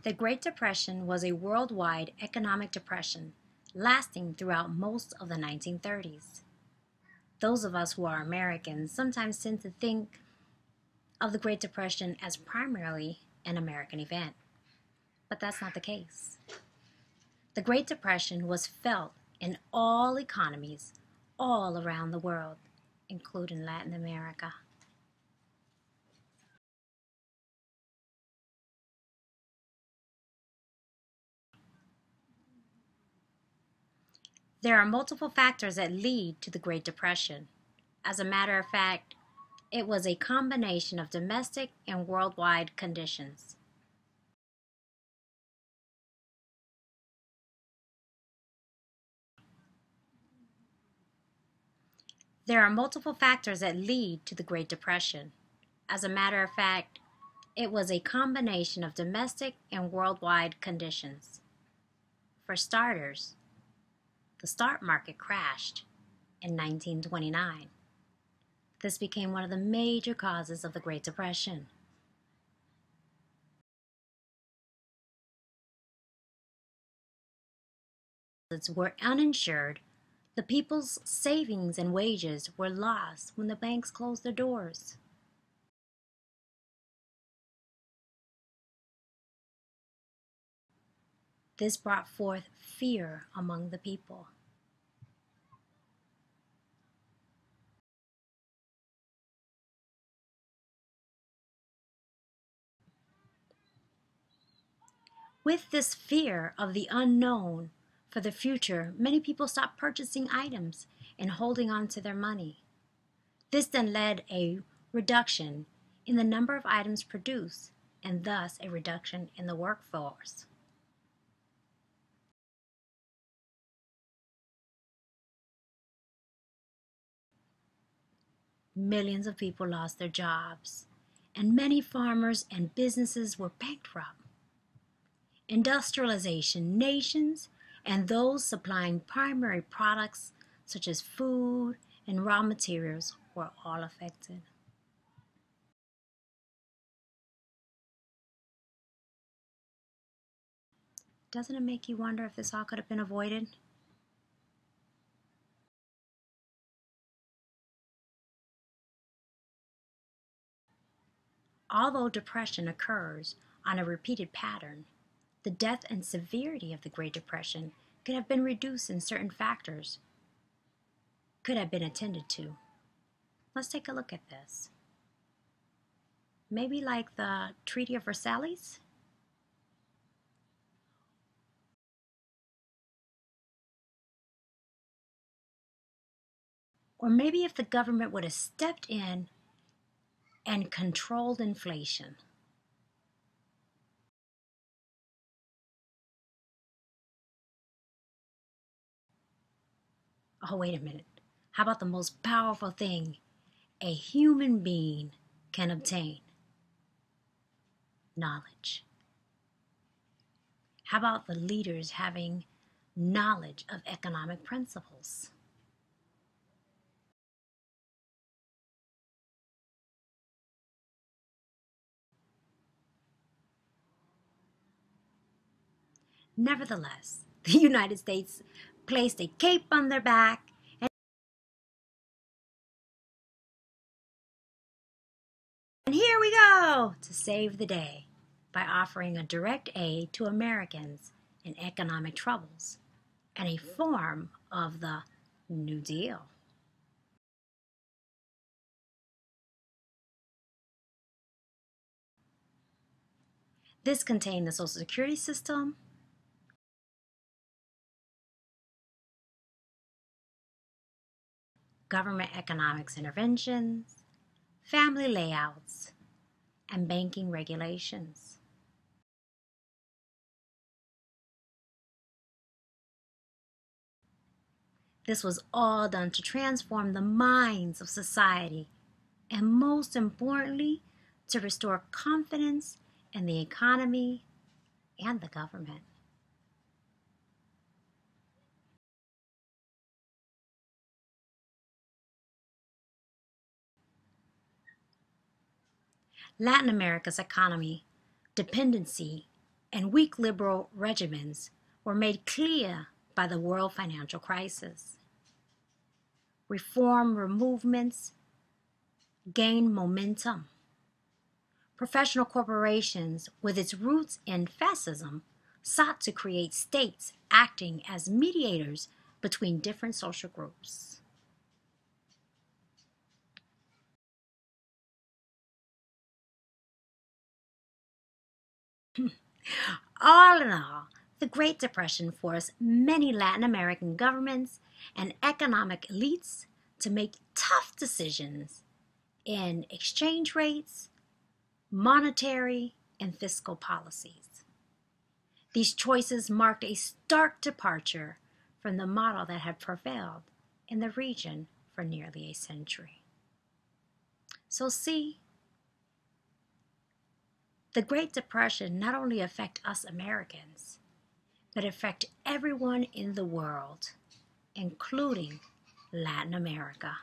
The Great Depression was a worldwide economic depression lasting throughout most of the 1930s. Those of us who are Americans sometimes tend to think of the Great Depression as primarily an American event, but that's not the case. The Great Depression was felt in all economies all around the world, including Latin America. There are multiple factors that lead to the Great Depression. As a matter of fact, it was a combination of domestic and worldwide conditions. There are multiple factors that lead to the Great Depression. As a matter of fact, it was a combination of domestic and worldwide conditions. For starters, the stock market crashed in 1929. This became one of the major causes of the Great Depression. Were uninsured, the people's savings and wages were lost when the banks closed their doors. This brought forth fear among the people. With this fear of the unknown for the future, many people stopped purchasing items and holding on to their money. This then led a reduction in the number of items produced and thus a reduction in the workforce. Millions of people lost their jobs, and many farmers and businesses were bankrupt. Industrialization, nations, and those supplying primary products such as food and raw materials were all affected. Doesn't it make you wonder if this all could have been avoided? Although depression occurs on a repeated pattern, the depth and severity of the Great Depression could have been reduced and certain factors could have been attended to. Let's take a look at this. Maybe like the Treaty of Versailles? Or maybe if the government would have stepped in and controlled inflation. Oh, wait a minute. How about the most powerful thing a human being can obtain? Knowledge. How about the leaders having knowledge of economic principles? Nevertheless, the United States placed a cape on their back and here we go to save the day by offering a direct aid to Americans in economic troubles and a form of the New Deal. This contained the Social Security system, government economics interventions, family layouts, and banking regulations. This was all done to transform the minds of society and, most importantly, to restore confidence in the economy and the government. Latin America's economy dependency and weak liberal regimens were made clear by the world financial crisis. Reform movements gained momentum. Professional corporations, with its roots in fascism, sought to create states acting as mediators between different social groups. All in all, the Great Depression forced many Latin American governments and economic elites to make tough decisions in exchange rates, monetary, and fiscal policies. These choices marked a stark departure from the model that had prevailed in the region for nearly a century. So see, the Great Depression not only affected us Americans, but affected everyone in the world, including Latin America.